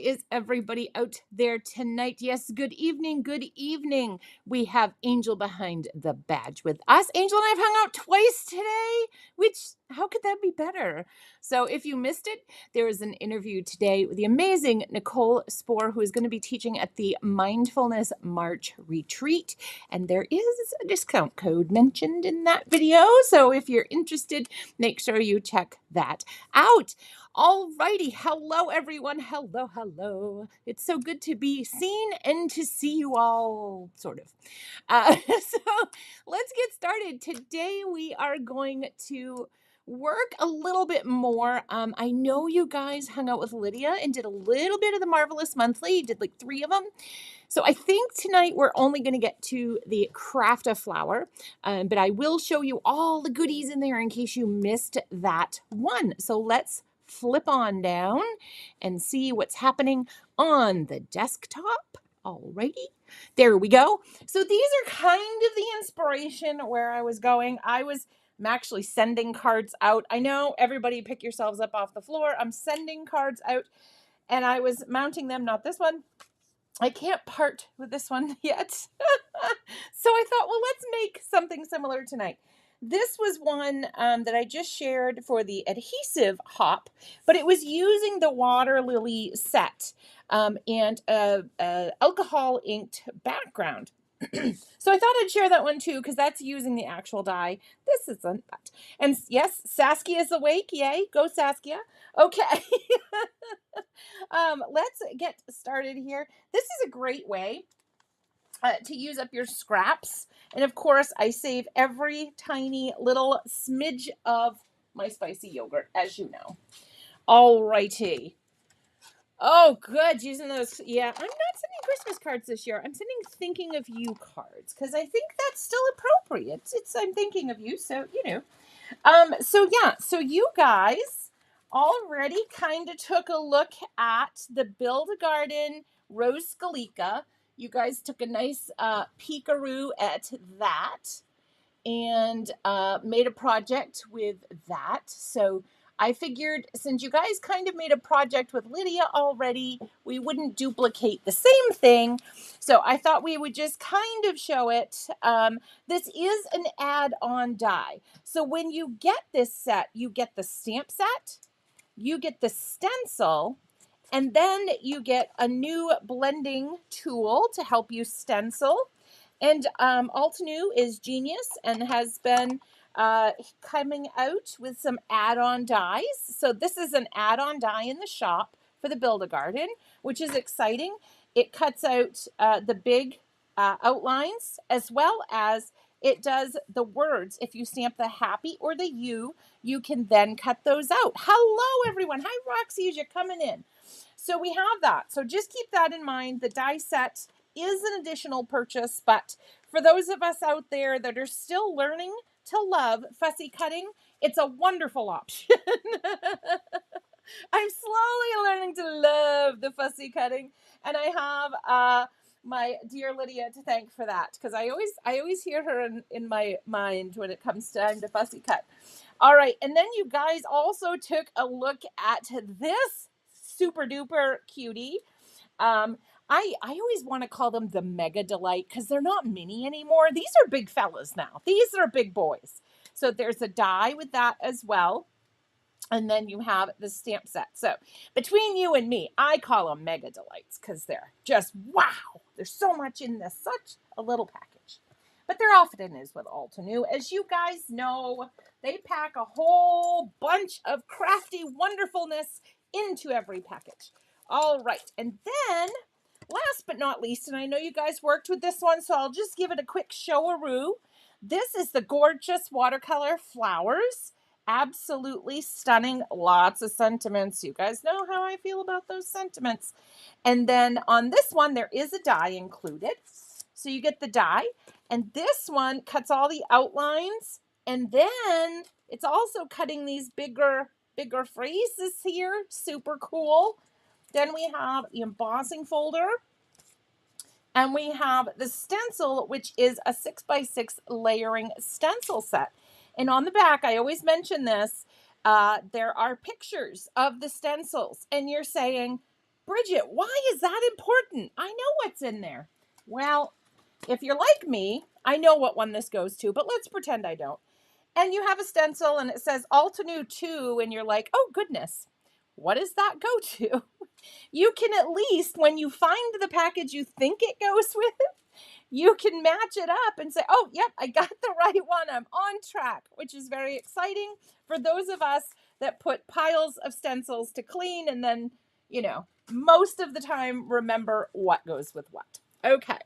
is everybody out there tonight? Yes, good evening, good evening. We have Angel behind the badge with us. Angel and I have hung out twice today, which, how could that be better? So if you missed it, there is an interview today with the amazing Nicole Spohr, who is going to be teaching at the Mindfulness March Retreat. And there is a discount code mentioned in that video. So if you're interested, make sure you check that out. All righty. Hello, everyone. Hello, hello. It's so good to be seen and to see you all, sort of. So let's get started. Today, we are going to work a little bit more. I know you guys hung out with Lydia and did a little bit of the Marvelous Monthly. You did like 3 of them. So I think tonight we're only going to get to the Craft a Flower, but I will show you all the goodies in there in case you missed that one. So let's flip on down and see what's happening on the desktop. Alrighty, there we go. So these are kind of the inspiration where I was going. I'm actually sending cards out. I know everybody pick yourselves up off the floor. I'm sending cards out and I was mounting them, not this one. I can't part with this one yet. So I thought, well, let's make something similar tonight. This was one that I just shared for the adhesive hop, but it was using the water lily set and alcohol inked background. So I thought I'd share that one too, because that's using the actual die. This isn't that. And yes, Saskia is awake. Yay. Go Saskia. Okay. Let's get started here. This is a great way to use up your scraps. And of course, I save every tiny little smidge of my spicy yogurt, as you know. All righty. Oh, good. Using those. Yeah, I'm not sending Christmas cards this year. I'm sending thinking of you cards because I think that's still appropriate. I'm thinking of you, so you know. So you guys already kind of took a look at the Build a Garden Rose Scalica. You guys took a nice peekaroo at that and made a project with that. So I figured since you guys kind of made a project with Lydia already, we wouldn't duplicate the same thing. So I thought we would just kind of show it. This is an add-on die. So when you get this set, you get the stamp set, you get the stencil, and then you get a new blending tool to help you stencil. And Altenew is genius and has been coming out with some add-on dies. So this is an add-on die in the shop for the Build-A-Garden, which is exciting. It cuts out the big outlines as well as it does the words. If you stamp the happy or the you can then cut those out. Hello, everyone. Hi, Roxy, as you're coming in. So we have that. So just keep that in mind. The die set is an additional purchase, but for those of us out there that are still learning to love fussy cutting, it's a wonderful option. I'm slowly learning to love the fussy cutting, and I have my dear Lydia to thank for that, because I always hear her in my mind when it comes time to fussy cut. All right, and then you guys also took a look at this super duper cutie. I always want to call them the Mega Delight because they're not mini anymore. These are big fellas now. These are big boys. So there's a die with that as well. And then you have the stamp set. So between you and me, I call them Mega Delights because they're just, wow. There's so much in this, such a little package. But there often is with Altenew. As you guys know, they pack a whole bunch of crafty wonderfulness into every package. All right. And then last but not least, and I know you guys worked with this one, so I'll just give it a quick show-a-roo. This is the gorgeous watercolor flowers. Absolutely stunning. Lots of sentiments. You guys know how I feel about those sentiments. And then on this one, there is a die included. So you get the die. And this one cuts all the outlines. And then it's also cutting these bigger phrases here. Super cool. Then we have the embossing folder. And we have the stencil, which is a 6x6 layering stencil set. And on the back, I always mention this, there are pictures of the stencils. And you're saying, Bridget, why is that important? I know what's in there. Well, if you're like me, I know what one this goes to, but let's pretend I don't. And you have a stencil and it says Altenew 2, and you're like, oh goodness, what does that go to? You can at least, when you find the package you think it goes with, you can match it up and say, oh, yep, I got the right one. I'm on track, which is very exciting for those of us that put piles of stencils to clean and then, most of the time remember what goes with what. Okay.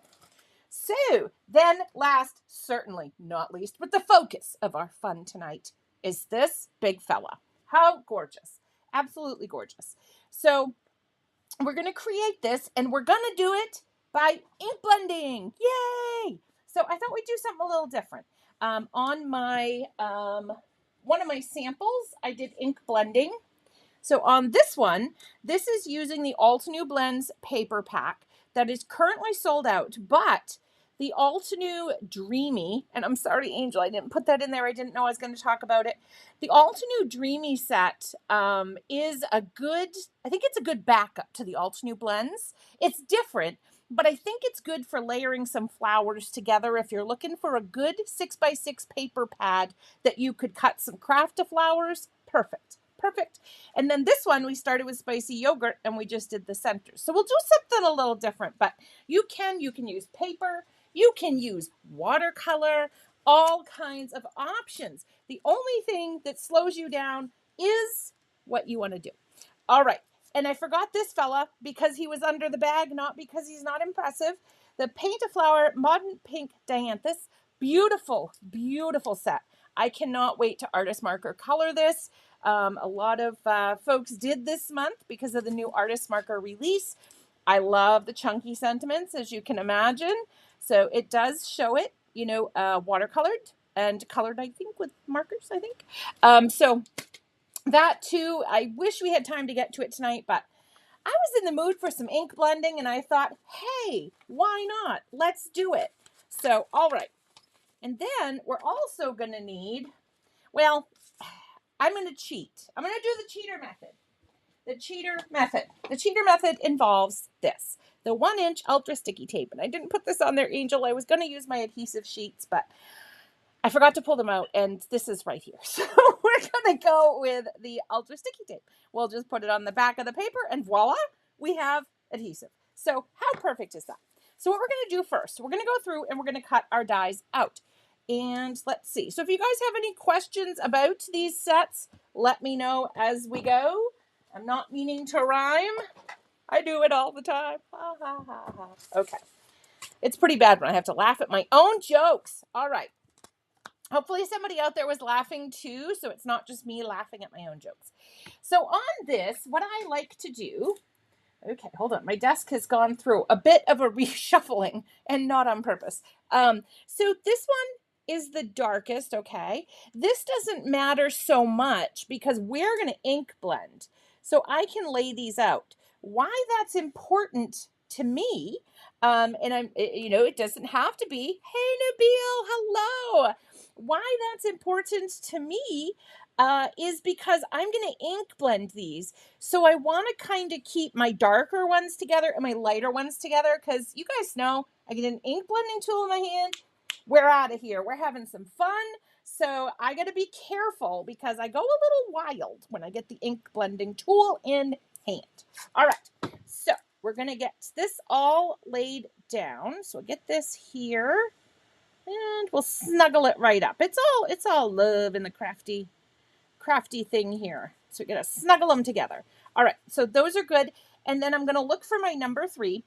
So then last, certainly not least, but the focus of our fun tonight is this big fella. How gorgeous. Absolutely gorgeous. So we're going to create this and we're going to do it by ink blending. Yay! So I thought we'd do something a little different. On my one of my samples, I did ink blending. So on this one, this is using the Altenew Blends paper pack that is currently sold out, but the Altenew Dreamy, and I'm sorry, Angel, I didn't put that in there. I didn't know I was going to talk about it. The Altenew Dreamy set is a good, I think it's a good backup to the Altenew Blends. It's different, but I think it's good for layering some flowers together. If you're looking for a good 6x6 paper pad that you could cut some Crafty flowers, perfect. Perfect. And then this one, we started with spicy yogurt and we just did the center. So we'll do something a little different, but you can use paper, you can use watercolor, all kinds of options. The only thing that slows you down is what you want to do. All right. And I forgot this fella because he was under the bag, not because he's not impressive. The Paint a Flower Modern Pink Dianthus. Beautiful, beautiful set. I cannot wait to artist marker color this. A lot of folks did this month because of the new artist marker release. I love the chunky sentiments, as you can imagine. So it does show it, watercolored and colored, I think, with markers, I think. So that too, I wish we had time to get to it tonight, but I was in the mood for some ink blending and I thought, hey, why not? Let's do it. So, all right. And then we're also going to need, well, I'm going to cheat. I'm going to do the cheater method. The cheater method involves this. The 1-inch ultra sticky tape. And I didn't put this on there, Angel. I was going to use my adhesive sheets, but I forgot to pull them out. And this is right here. So we're going to go with the ultra sticky tape. We'll just put it on the back of the paper and voila, we have adhesive. So how perfect is that? So what we're going to do first, we're going to go through and we're going to cut our dies out. And let's see. So if you guys have any questions about these sets, let me know as we go. I'm not meaning to rhyme. I do it all the time. Ha, ha, ha, ha. Okay. It's pretty bad when I have to laugh at my own jokes. All right. Hopefully somebody out there was laughing too, so it's not just me laughing at my own jokes. So on this, what I like to do, okay, hold on. My desk has gone through a bit of a reshuffling and not on purpose. So this one is the darkest, okay? This doesn't matter so much because we're going to ink blend. So I can lay these out. Why that's important to me, and it doesn't have to be, hey, Nabil, hello. Why that's important to me is because I'm going to ink blend these. So I want to kind of keep my darker ones together and my lighter ones together because you guys know I get an ink blending tool in my hand. We're out of here. We're having some fun. So I got to be careful because I go a little wild when I get the ink blending tool in hand. All right. So we're going to get this all laid down. So we'll get this here and we'll snuggle it right up. It's all love in the crafty thing here. So we're going to snuggle them together. All right. So those are good. And then I'm going to look for my number 3.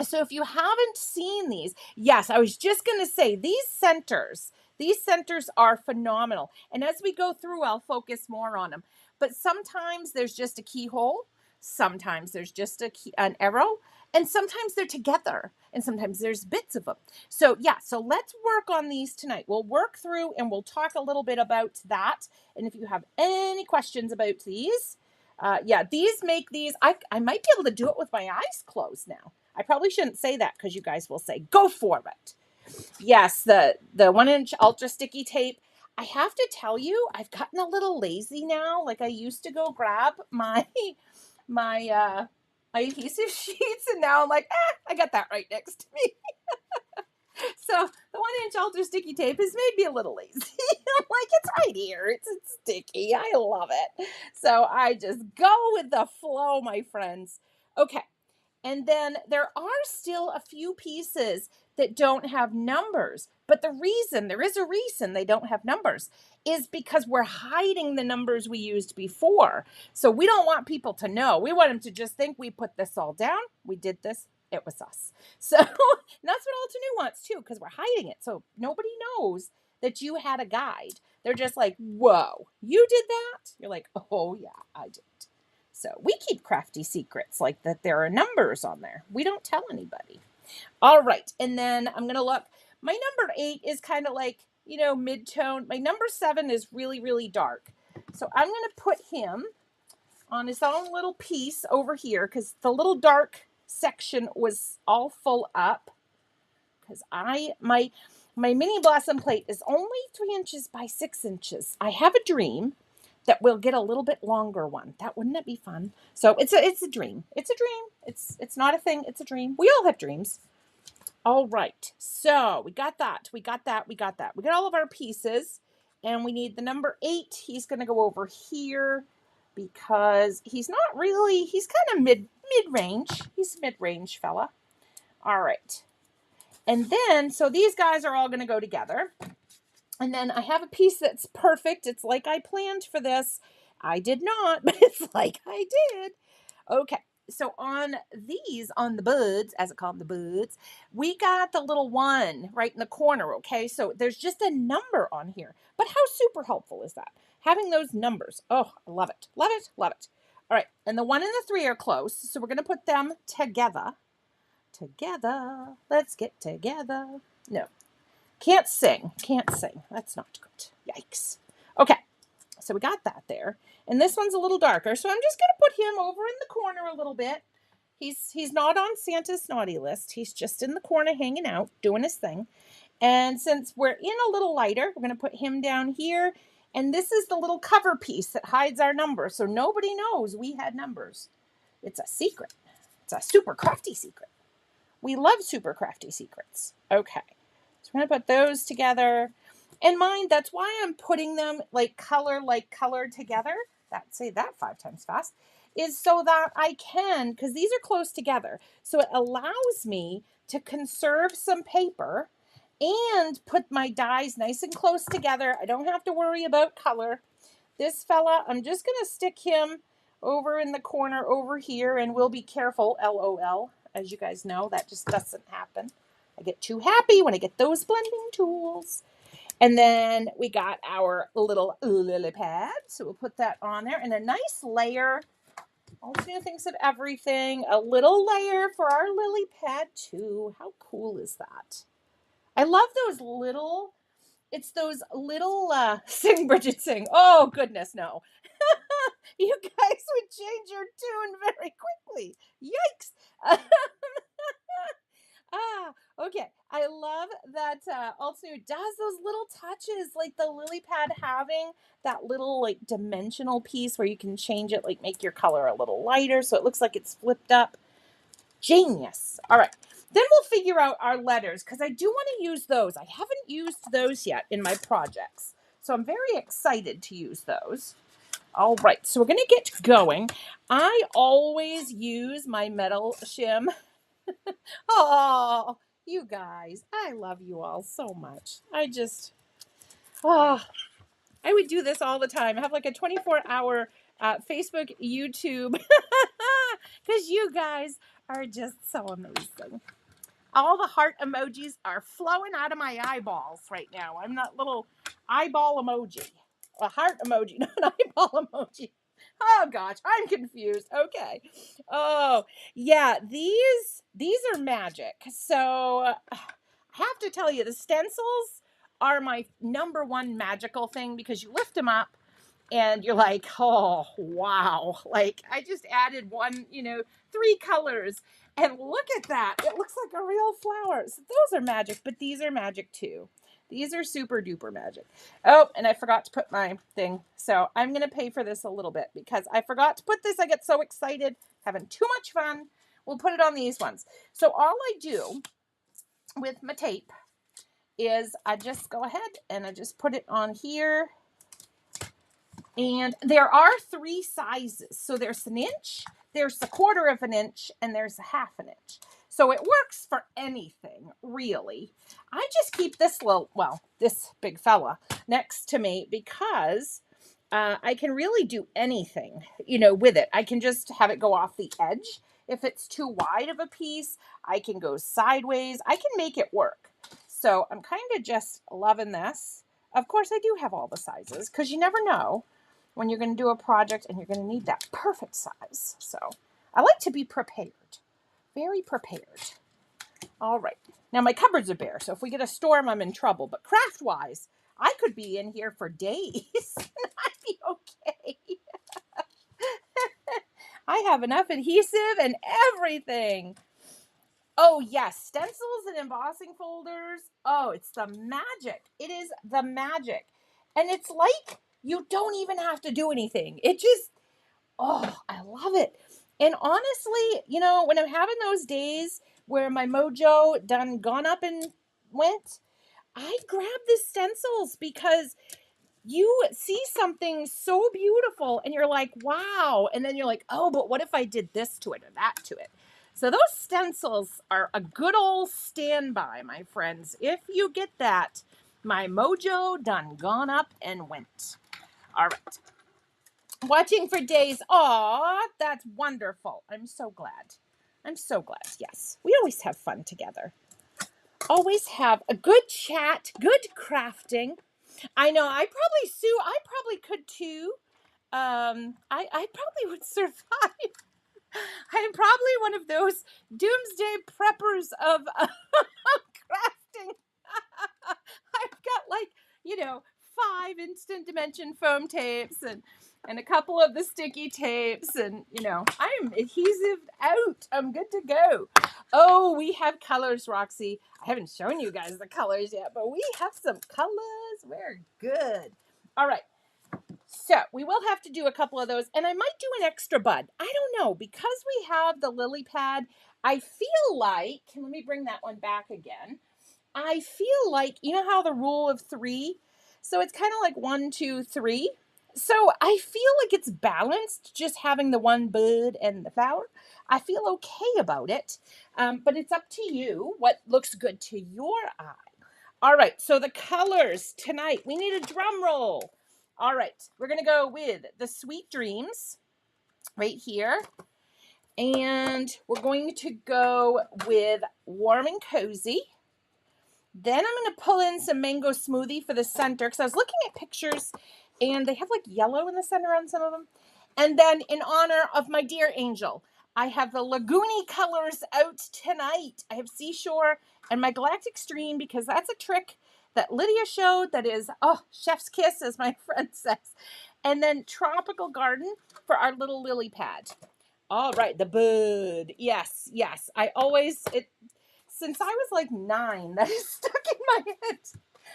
So if you haven't seen these, yes, I was just going to say these centers are phenomenal. And as we go through, I'll focus more on them. But sometimes there's just a keyhole. Sometimes there's just an arrow. And sometimes they're together. And sometimes there's bits of them. So yeah, so let's work on these tonight. We'll work through and we'll talk a little bit about that. And if you have any questions about these, these make these, I might be able to do it with my eyes closed now. I probably shouldn't say that because you guys will say, go for it. Yes, the 1-inch ultra sticky tape. I have to tell you, I've gotten a little lazy now. Like I used to go grab my my adhesive sheets, and now I'm like, I got that right next to me. So the 1-inch alter sticky tape has made me a little lazy. I'm like, it's right here. It's sticky. I love it. So I just go with the flow, my friends. Okay. And then there are still a few pieces that don't have numbers. But there is a reason they don't have numbers, is because we're hiding the numbers we used before. So we don't want people to know. We want them to just think we put this all down. We did this. It was us. So that's what Altenew wants too, because we're hiding it. So nobody knows that you had a guide. They're just like, whoa, you did that? You're like, oh yeah, I did. So we keep crafty secrets, like that there are numbers on there. We don't tell anybody. All right. And then I'm going to look. My number 8 is kind of like, mid-tone. My number 7 is really, really dark. So I'm going to put him on his own little piece over here, because the little dark section was all full up. Because my mini blossom plate is only 3 inches by 6 inches. I have a dream that we'll get a little bit longer one. Wouldn't that be fun? So it's a dream. It's a dream. It's not a thing. It's a dream. We all have dreams. All right. So we got that. We got all of our pieces, and we need the number 8. He's going to go over here because he's not really. He's kind of mid-range. He's a mid-range fella. All right. And then, so these guys are all going to go together. And then I have a piece that's perfect. It's like I planned for this. I did not, but it's like I did. Okay, so on the buds, as I call them, the buds, we got the little 1 right in the corner, okay? So there's just a number on here. But how super helpful is that? Having those numbers. Oh, I love it. Love it. Love it. All right, and the 1 and the 3 are close, so we're going to put them together. Together. Let's get together. No. Can't sing. That's not good. Yikes. Okay. So we got that there. And this one's a little darker. So I'm just going to put him over in the corner a little bit. He's not on Santa's naughty list. He's just in the corner hanging out, doing his thing. And since we're in a little lighter, we're going to put him down here. And this is the little cover piece that hides our number. So nobody knows we had numbers. It's a secret. It's a super crafty secret. We love super crafty secrets. Okay. So we're going to put those together. And mind, that's why I'm putting them like color together. Say that 5 times fast. Is so that I can, because these are close together. So it allows me to conserve some paper and put my dies nice and close together. I don't have to worry about color. This fella, I'm just going to stick him over in the corner over here, and we'll be careful, LOL. As you guys know, that just doesn't happen. I get too happy when I get those blending tools. And then we got our little lily pad. So we'll put that on there. And a nice layer. Altenew thinks of everything. A little layer for our lily pad too. How cool is that? I love those little, sing, Bridget, sing. Oh, goodness, no. You guys would change your tune very quickly. Yikes. Okay. I love that Altenew does those little touches, like the lily pad having that little like dimensional piece where you can change it, like make your color a little lighter so it looks like it's flipped up. Genius. All right. Then we'll figure out our letters, because I do want to use those. I haven't used those yet in my projects. So I'm very excited to use those. All right. So we're going to get going. I always use my metal shim. Oh, you guys, I love you all so much. I would do this all the time. I have like a 24-hour Facebook, YouTube, because you guys are just so amazing. All the heart emojis are flowing out of my eyeballs right now. I'm that little eyeball emoji. A heart emoji, not an eyeball emoji. Oh gosh, I'm confused. Okay. Oh, yeah, these are magic. So I have to tell you, the stencils are my number 1 magical thing, because you lift them up and you're like, oh, wow. Like I just added one, 3 colors. And look at that. It looks like a real flower. So those are magic, but these are magic too. These are super duper magic. Oh, and I forgot to put my thing. So I'm going to pay for this a little bit because I forgot to put this. I get so excited, having too much fun. We'll put it on these ones. So all I do with my tape is I just go ahead and I just put it on here. And there are 3 sizes. So there's an inch, there's a 1/4 of an inch, and there's a 1/2 an inch. So it works for anything, really. I just keep this this big fella next to me because I can really do anything, with it. I can just have it go off the edge. If it's too wide of a piece, I can go sideways. I can make it work. So I'm kind of just loving this. Of course, I do have all the sizes because you never know when you're going to do a project and you're going to need that perfect size. So I like to be prepared, very prepared. All right. Now my cupboards are bare, so if we get a storm, I'm in trouble. But craft-wise, I could be in here for days and I'd be okay. I have enough adhesive and everything. Oh, yes. Stencils and embossing folders. Oh, it's the magic. It is the magic. And it's like you don't even have to do anything. It just, I love it. And honestly, when I'm having those days where my mojo done gone up and went, I grab the stencils because you see something so beautiful and you're like, wow. And then you're like, oh, but what if I did this to it or that to it? So those stencils are a good old standby, my friends. If you get that, my mojo done gone up and went. All right. Watching for days. Aw, that's wonderful. I'm so glad. I'm so glad. Yes. We always have fun together. Always have a good chat, good crafting. I know. I probably could too. I probably would survive. I'm probably one of those doomsday preppers of crafting. I've got 5 instant dimension foam tapes and a couple of the sticky tapes and I'm adhesive out. I'm good to go. Oh, we have colors, Roxy. I haven't shown you guys the colors yet, but we have some colors. We're good. All right. So we will have to do a couple of those, and I might do an extra bud. I don't know, because we have the lily pad. I feel like, let me bring that one back again. I feel like, how the rule of 3, so it's kind of like 1, 2, 3. So I feel like it's balanced, just having the one bud and the flower. I feel okay about it, but it's up to you what looks good to your eye. All right, so the colors tonight, we need a drum roll. All right, we're going to go with the Sweet Dreams right here. And we're going to go with Warm and Cozy. Then I'm going to pull in some Mango Smoothie for the center because I was looking at pictures and they have like yellow in the center on some of them. And then in honor of my dear Angel, I have the Lagoony colors out tonight. I have Seashore and my Galactic Stream because that's a trick that Lydia showed that is, chef's kiss, as my friend says. And then Tropical Garden for our little lily pad. All right, the bud. Yes. Since I was like 9, that is stuck in my head.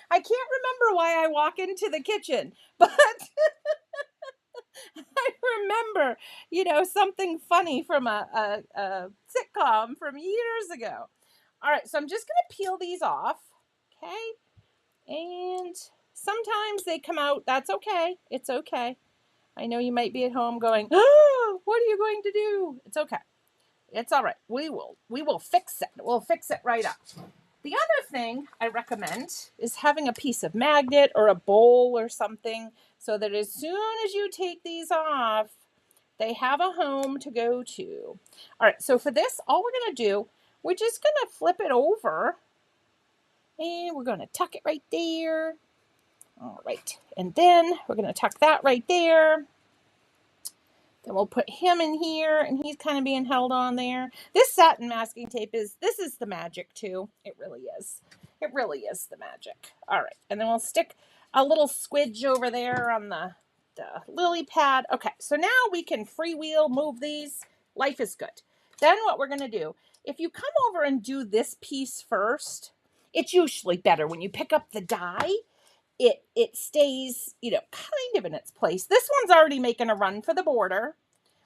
I can't remember why I walk into the kitchen, but I remember, something funny from a sitcom from years ago. All right, so I'm just going to peel these off, okay? And sometimes they come out. That's okay. It's okay. I know you might be at home going, oh, what are you going to do? It's okay. It's all right. We will fix it. We'll fix it right up. The other thing I recommend is having a piece of magnet or a bowl or something so that as soon as you take these off, they have a home to go to. All right, so for this, all we're going to do, we're just going to flip it over and we're going to tuck it right there. All right, and then we're going to tuck that right there. Then we'll put him in here, and he's kind of being held on there. This satin masking tape this is the magic, too. It really is. It really is the magic. All right, and then we'll stick a little squidge over there on the lily pad. Okay, so now we can freewheel, move these. Life is good. Then what we're going to do, if you come over and do this piece first, it's usually better when you pick up the die. It stays, kind of in its place. This one's already making a run for the border,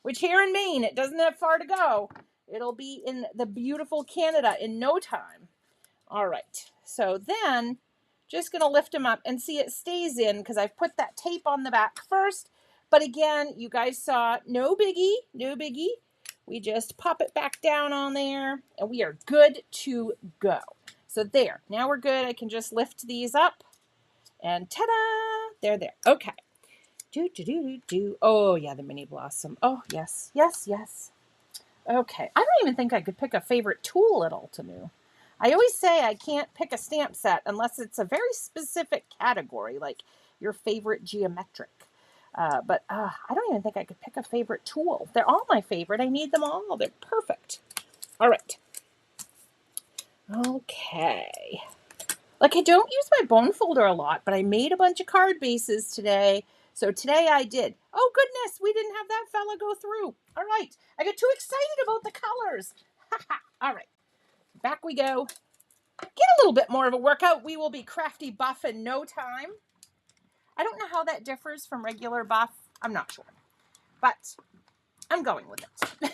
which here in Maine, it doesn't have far to go. It'll be in the beautiful Canada in no time. All right, so then just going to lift them up and see it stays in because I've put that tape on the back first. But again, you guys saw, no biggie, no biggie. We just pop it back down on there and we are good to go. So there, now we're good. I can just lift these up and ta-da, they're there. Okay. Oh, yeah, the mini blossom. Oh, yes, yes, yes. Okay, I don't even think I could pick a favorite tool at Altenew. I always say I can't pick a stamp set unless it's a very specific category, like your favorite geometric. But I don't even think I could pick a favorite tool. They're all my favorite. I need them all. They're perfect. All right. Okay. Like, I don't use my bone folder a lot, but I made a bunch of card bases today. So today I did. Oh, goodness, we didn't have that fella go through. All right. I got too excited about the colors. All right. Back we go. Get a little bit more of a workout. We will be crafty buff in no time. I don't know how that differs from regular buff. I'm not sure. But I'm going with it.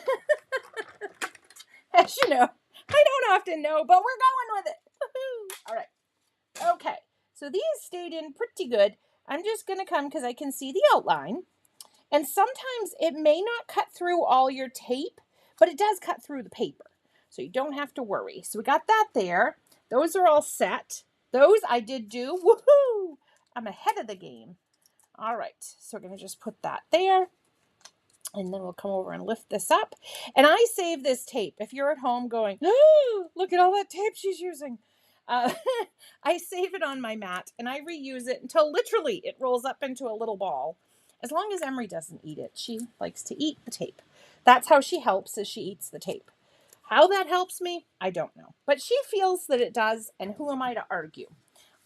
As you know, I don't often know, but we're going with it. Woo-hoo. All right. Okay. So these stayed in pretty good. I'm just going to come because I can see the outline. And sometimes it may not cut through all your tape, but it does cut through the paper. So you don't have to worry. So we got that there. Those are all set. Those I did do. Woohoo! I'm ahead of the game. All right. So we're going to just put that there. And then we'll come over and lift this up. And I save this tape. If you're at home going, oh, look at all that tape she's using. I save it on my mat and I reuse it until literally it rolls up into a little ball. As long as Emery doesn't eat it. She likes to eat the tape. That's how she helps, is she eats the tape. How that helps me, I don't know. But she feels that it does, and who am I to argue?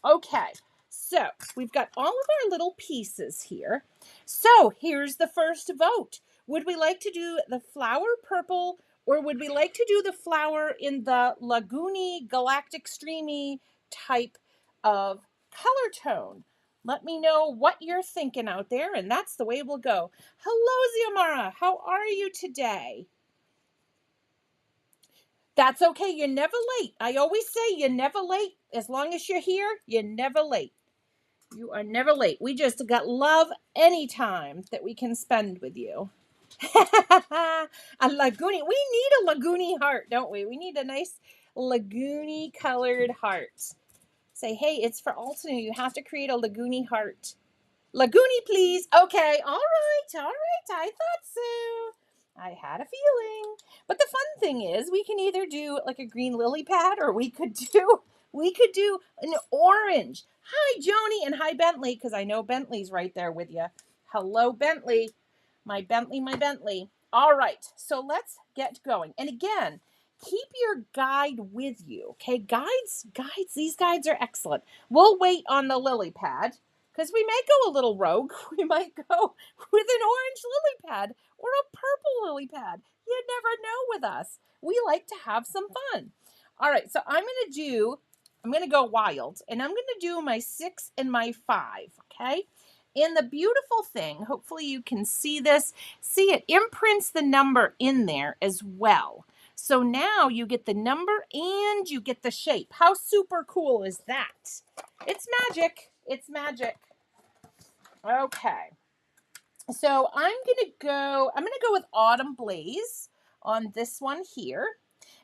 Okay, so we've got all of our little pieces here. So here's the first vote. Would we like to do the flower purple, or would we like to do the flower in the lagoony, galactic streamy type of color tone? Let me know what you're thinking out there, and that's the way we'll go. Hello, Ziamara. How are you today? That's okay. You're never late. I always say you're never late. As long as you're here, you're never late. You are never late. We just got love anytime that we can spend with you. A lagoony. We need a lagoony heart, don't we? We need a nice lagoony colored heart. Say, hey, it's for Altenew. You have to create a lagoony heart. Lagoony, please. Okay. All right. I thought so. I had a feeling. But the fun thing is we can either do like a green lily pad or we could do an orange. Hi, Joni, and hi, Bentley, because I know Bentley's right there with you. Hello, Bentley. My Bentley. All right, so let's get going. And again, keep your guide with you, okay? Guides, these guides are excellent. We'll wait on the lily pad because we may go a little rogue. We might go with an orange lily pad or a purple lily pad. You never know with us. We like to have some fun. All right, so I'm going to go wild, and I'm going to do my 6 and my 5, okay? And the beautiful thing, hopefully you can see this, it imprints the number in there as well. So now you get the number and you get the shape. How super cool is that? It's magic. It's magic. Okay. So I'm going to go with Autumn Blaze on this one here.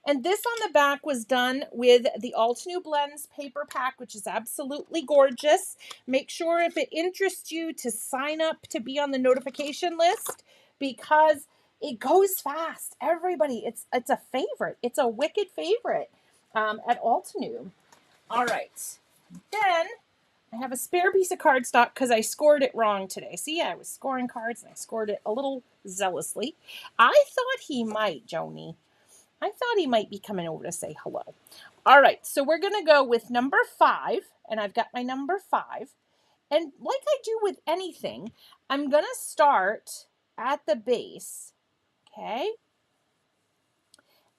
And this on the back was done with the Altenew Blends paper pack, which is absolutely gorgeous. Make sure if it interests you to sign up to be on the notification list because it goes fast. Everybody, it's a favorite. It's a wicked favorite at Altenew. All right. Then I have a spare piece of cardstock because I scored it wrong today. See, I was scoring cards and I scored it a little zealously. I thought he might, Joni. I thought he might be coming over to say hello. All right, so we're going to go with number 5, and I've got my number 5. And like I do with anything, I'm going to start at the base, okay?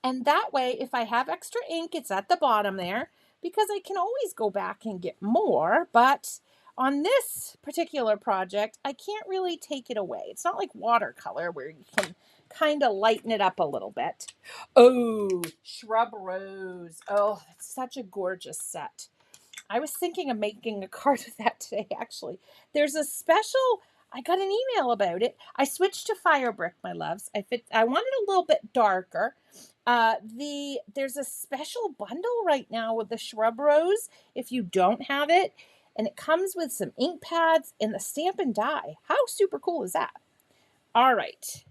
And that way, if I have extra ink, it's at the bottom there, because I can always go back and get more. But on this particular project, I can't really take it away. It's not like watercolor where you can kind of lighten it up a little bit. Oh, Shrub Rose. Oh, that's such a gorgeous set. I was thinking of making a card of that today, actually. There's a special, I got an email about it. I switched to Fire Brick, my loves. I wanted a little bit darker. There's a special bundle right now with the Shrub Rose, if you don't have it. And it comes with some ink pads and the stamp and die. How super cool is that? All right.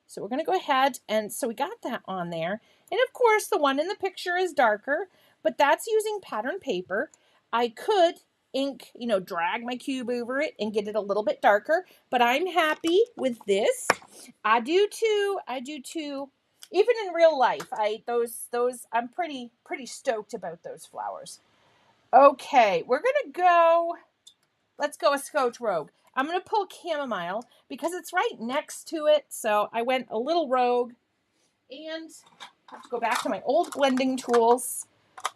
So we're going to go ahead, and so we got that on there. And of course, the one in the picture is darker, but that's using pattern paper. I could ink, drag my cube over it and get it a little bit darker, but I'm happy with this. I do too. Even in real life, I'm pretty stoked about those flowers. Okay, let's go a Scotch Rogue. I'm going to pull chamomile because it's right next to it. So I went a little rogue, and I have to go back to my old blending tools.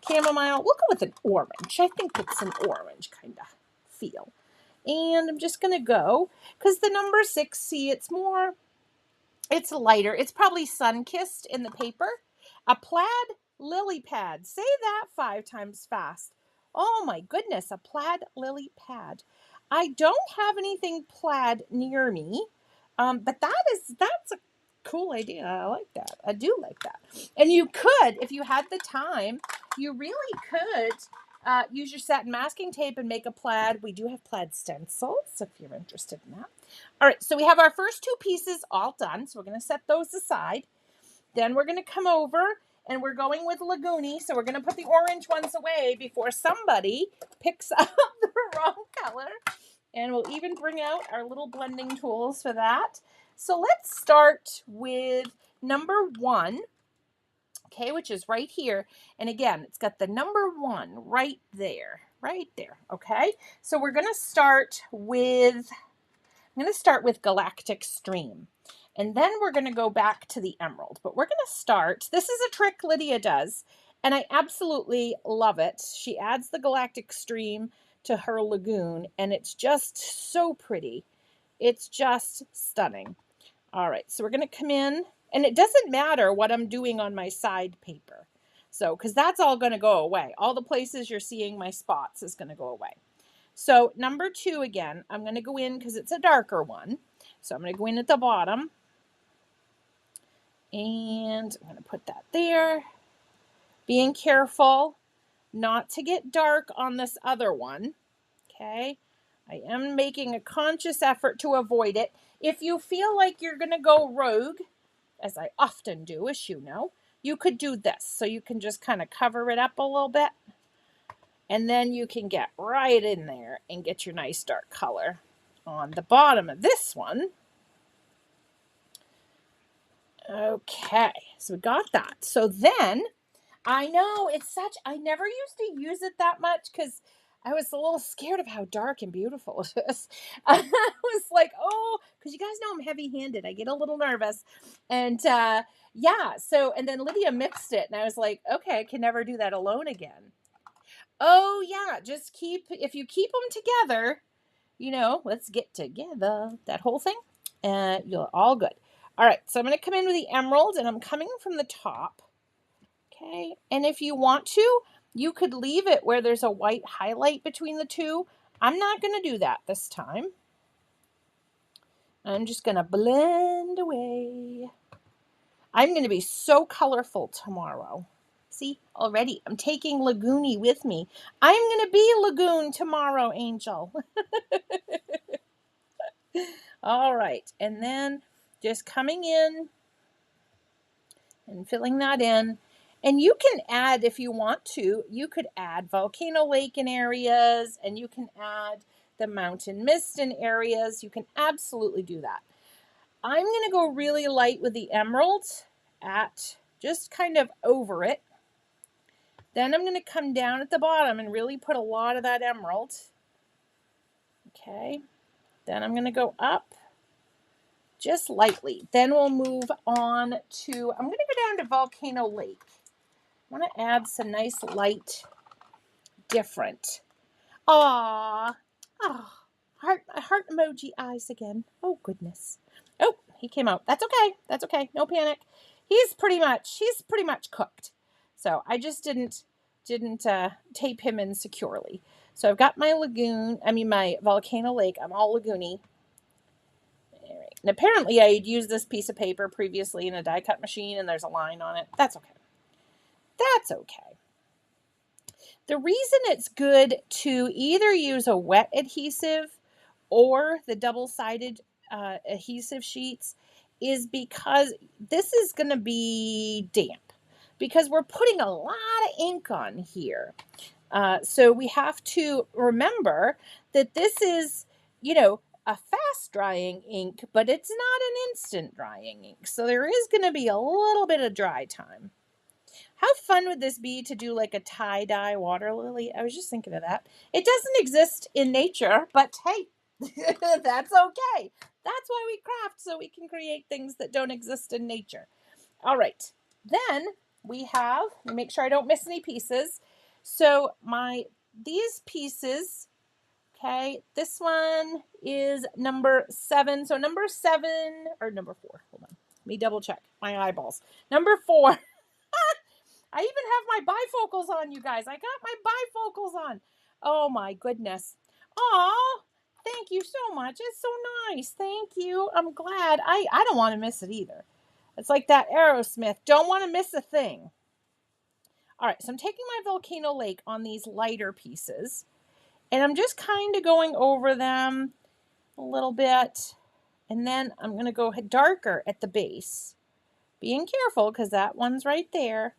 Chamomile, we'll go with an orange. I think it's an orange kind of feel. And I'm just going to go, because the number 6, see, it's lighter. It's probably sun-kissed in the paper. A plaid lily pad. Say that 5 times fast. Oh my goodness, a plaid lily pad. I don't have anything plaid near me, but that's a cool idea. I like that. I do like that. And you could, if you had the time, you really could use your satin masking tape and make a plaid. We do have plaid stencils if you're interested in that. All right, so we have our first 2 pieces all done. So we're going to set those aside. Then we're going to come over and we're going with Lagoony. So we're going to put the orange ones away before somebody picks up the wrong color. And we'll even bring out our little blending tools for that. So let's start with number 1, okay, which is right here. And again, it's got the number 1 right there, okay? So we're going to start with, Galactic Stream. And then we're going to go back to the emerald. But we're going to start, this is a trick Lydia does, and I absolutely love it. She adds the Galactic Stream to her lagoon, and it's just so pretty. It's just stunning. All right, so we're going to come in, and it doesn't matter what I'm doing on my side paper. So, because that's all going to go away. All the places you're seeing my spots is going to go away. So number 2 again, I'm going to go in because it's a darker one. So I'm going to go in at the bottom. And I'm going to put that there. Being careful not to get dark on this other one. Okay. I am making a conscious effort to avoid it. If you feel like you're going to go rogue, as I often do, as you know, you could do this. So you can just kind of cover it up a little bit. And then you can get right in there and get your nice dark color on the bottom of this one. Okay, so we got that. So then, I know I never used to use it that much because I was a little scared of how dark and beautiful it is. I was like, oh, because you guys know I'm heavy-handed. I get a little nervous. And yeah, so, and then Lydia mixed it, and I was like, okay, I can never do that alone again. Oh, yeah, if you keep them together, let's get together, that whole thing, you're all good. All right, so I'm going to come in with the emerald, and I'm coming from the top. Okay, and if you want to, you could leave it where there's a white highlight between the 2. I'm not going to do that this time. I'm just going to blend away. I'm going to be so colorful tomorrow. See, already, I'm taking Lagoony with me. I'm going to be Lagoon tomorrow, Angel. All right, and then just coming in and filling that in. And you can add, if you want to, you could add volcano lake in areas, and you can add the mountain mist in areas. You can absolutely do that. I'm going to go really light with the emerald at just kind of over it. Then I'm going to come down at the bottom and really put a lot of that emerald. Okay. Then I'm going to go up just lightly. Then we'll move on to, I'm going to go down to Volcano Lake. I want to add some nice light, different. Aww. Oh, heart emoji eyes again. Oh, goodness. Oh, he came out. That's okay. That's okay. No panic. He's pretty much cooked. So I just didn't tape him in securely. So I've got my my Volcano Lake. I'm all lagoony. All right. And apparently I had used this piece of paper previously in a die cut machine and there's a line on it. That's okay. That's okay. The reason it's good to either use a wet adhesive or the double-sided adhesive sheets is because this is going to be damp because we're putting a lot of ink on here. So we have to remember that this is, a fast drying ink, but it's not an instant drying ink. So there is going to be a little bit of dry time. How fun would this be to do like a tie-dye water lily? I was just thinking of that. It doesn't exist in nature, but hey, that's okay. That's why we craft, so we can create things that don't exist in nature. All right. Then we have, let me make sure I don't miss any pieces. So these pieces, okay, this one is number 7. So number 7 or number 4. Hold on. Let me double check my eyeballs. Number 4. I even have my bifocals on, you guys. I got my bifocals on. Oh my goodness. Aw, thank you so much. It's so nice. Thank you. I'm glad. I don't want to miss it either. It's like that Aerosmith. Don't want to miss a thing. All right, so I'm taking my Volcano Lake on these lighter pieces, and I'm just kind of going over them a little bit, and then I'm going to go darker at the base. Being careful because that one's right there.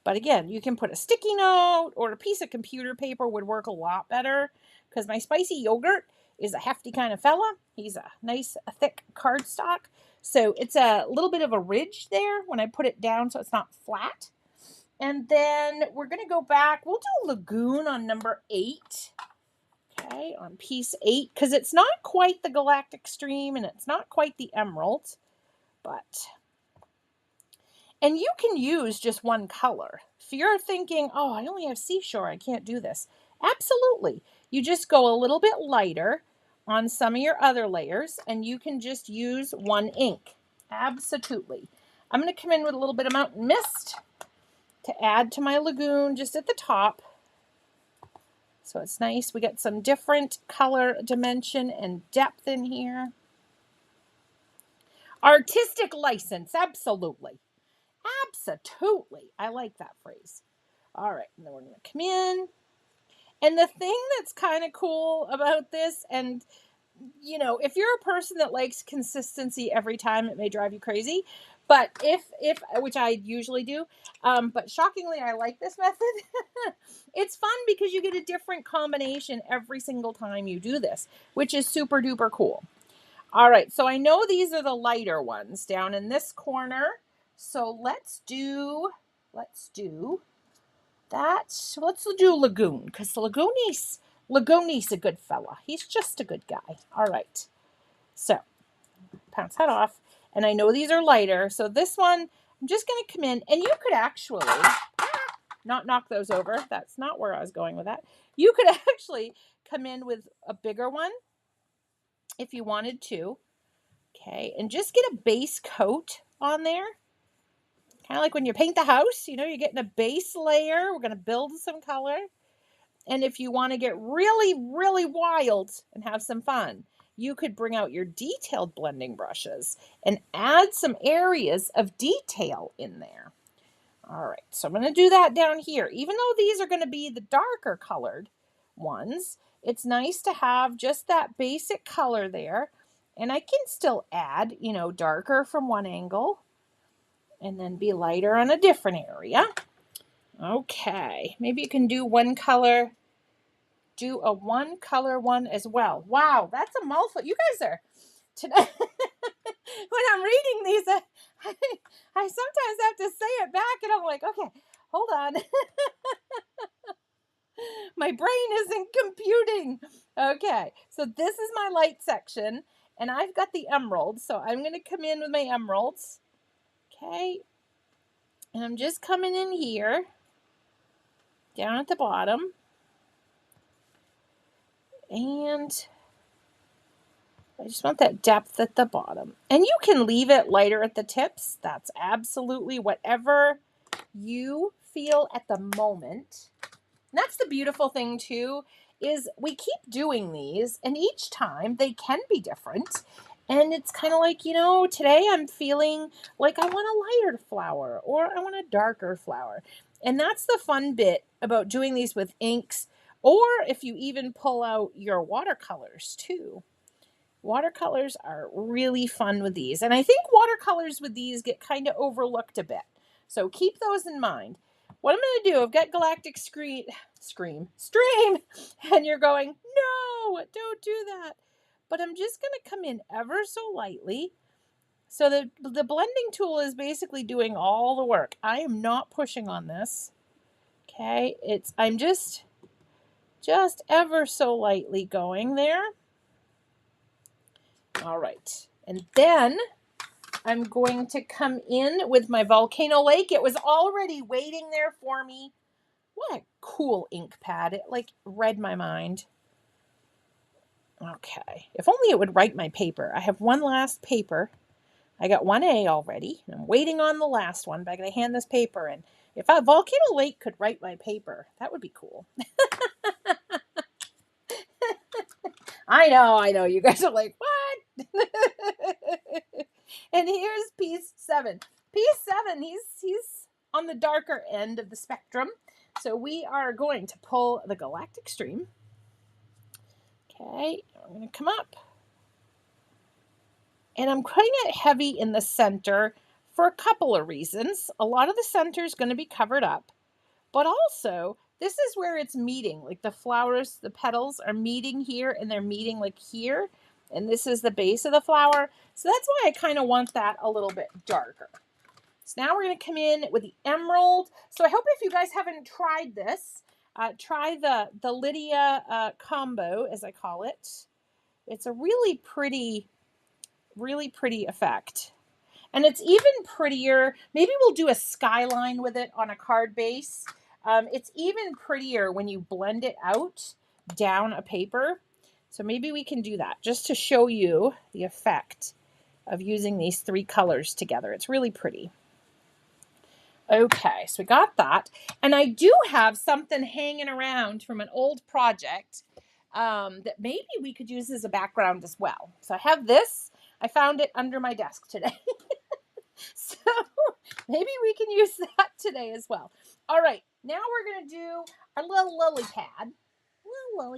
But again, you can put a sticky note or a piece of computer paper would work a lot better because my spicy yogurt is a hefty kind of fella. He's a nice, thick cardstock. So it's a little bit of a ridge there when I put it down so it's not flat. And then we're going to go back. We'll do Lagoon on number 8. Okay, on piece 8 because it's not quite the Galactic Stream and it's not quite the Emerald. And you can use just one color. If you're thinking, oh, I only have Seashore, I can't do this. Absolutely. You just go a little bit lighter on some of your other layers, and you can just use one ink. Absolutely. I'm going to come in with a little bit of Mountain Mist to add to my lagoon just at the top. So it's nice. We got some different color dimension and depth in here. Artistic license, absolutely. Absolutely. I like that phrase. All right. And then we're going to come in. And the thing that's kind of cool about this, and, if you're a person that likes consistency every time, it may drive you crazy. But which I usually do, but shockingly, I like this method. It's fun because you get a different combination every single time you do this, which is super duper cool. All right. So I know these are the lighter ones down in this corner. So let's do that. Let's do Lagoon because Lagooni's a good fella. He's just a good guy. All right. So pounce that off. And I know these are lighter. So this one, I'm just going to come in and you could actually not knock those over. That's not where I was going with that. You could actually come in with a bigger one if you wanted to. Okay. And just get a base coat on there. Kind of like when you paint the house, you're getting a base layer. We're going to build some color. And if you want to get really, really wild and have some fun, you could bring out your detailed blending brushes and add some areas of detail in there. All right, so I'm going to do that down here. Even though these are going to be the darker colored ones, it's nice to have just that basic color there. And I can still add, darker from one angle. And then be lighter on a different area. Okay, maybe you can do one color. Do a one color one as well. Wow, that's a mouthful. You guys are today. When I'm reading these, I sometimes have to say it back, and I'm like, okay, hold on. My brain isn't computing. Okay, so this is my light section. And I've got the emeralds, so I'm going to come in with my emeralds. Okay. And I'm just coming in here, down at the bottom. And I just want that depth at the bottom. And you can leave it lighter at the tips. That's absolutely whatever you feel at the moment. And that's the beautiful thing too, is we keep doing these, and each time they can be different. And it's kind of like, you know, today I'm feeling like I want a lighter flower or I want a darker flower. And that's the fun bit about doing these with inks, or if you even pull out your watercolors too. Watercolors are really fun with these. And I think watercolors with these get kind of overlooked a bit. So keep those in mind. What I'm going to do, I've got Galactic Stream, and you're going, no, don't do that. But I'm just going to come in ever so lightly. So the blending tool is basically doing all the work. I am not pushing on this. Okay, I'm just ever so lightly going there. All right, and then I'm going to come in with my Volcano Lake. It was already waiting there for me. What a cool ink pad. It like read my mind. Okay, if only it would write my paper. I have one last paper. I got 1A already, and I'm waiting on the last one, but I'm going to hand this paper in. If a Volcano Lake could write my paper, that would be cool. I know. You guys are like, what? And here's piece 7. Piece 7, he's on the darker end of the spectrum. So we are going to pull the Galactic Stream. Okay, I'm going to come up. And I'm putting it heavy in the center for a couple of reasons. A lot of the center is going to be covered up. But also, this is where it's meeting. Like the flowers, the petals are meeting here, and they're meeting like here. And this is the base of the flower. So that's why I kind of want that a little bit darker. So now we're going to come in with the emerald. So I hope if you guys haven't tried this, try the Lydia combo, as I call it. It's a really pretty effect. And it's even prettier. Maybe we'll do a skyline with it on a card base. It's even prettier when you blend it out down a paper. So maybe we can do that just to show you the effect of using these 3 colors together. It's really pretty. Okay, so we got that. And I do have something hanging around from an old project that maybe we could use as a background as well. So I have this. I found it under my desk today. So maybe we can use that today as well. All right, now we're going to do our little lily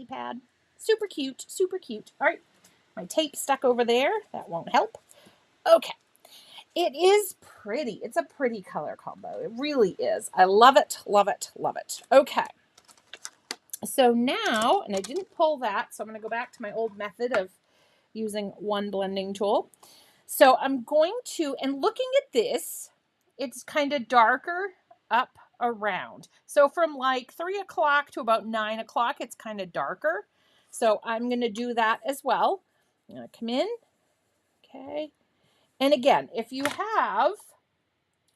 pad. Super cute, super cute. All right, my tape stuck over there. That won't help. Okay. It is pretty. It's a pretty color combo. It really is. I love it, love it, love it. Okay. So now, and I didn't pull that, so I'm going to go back to my old method of using one blending tool. So I'm going to, and looking at this, it's kind of darker up around. So from like 3 o'clock to about 9 o'clock, it's kind of darker. So I'm going to do that as well. I'm going to come in. Okay. And again, if you have,